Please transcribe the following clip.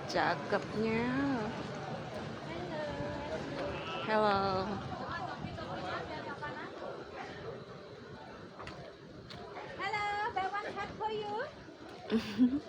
Cakepnya. Hello. Hello, buy one hat for you.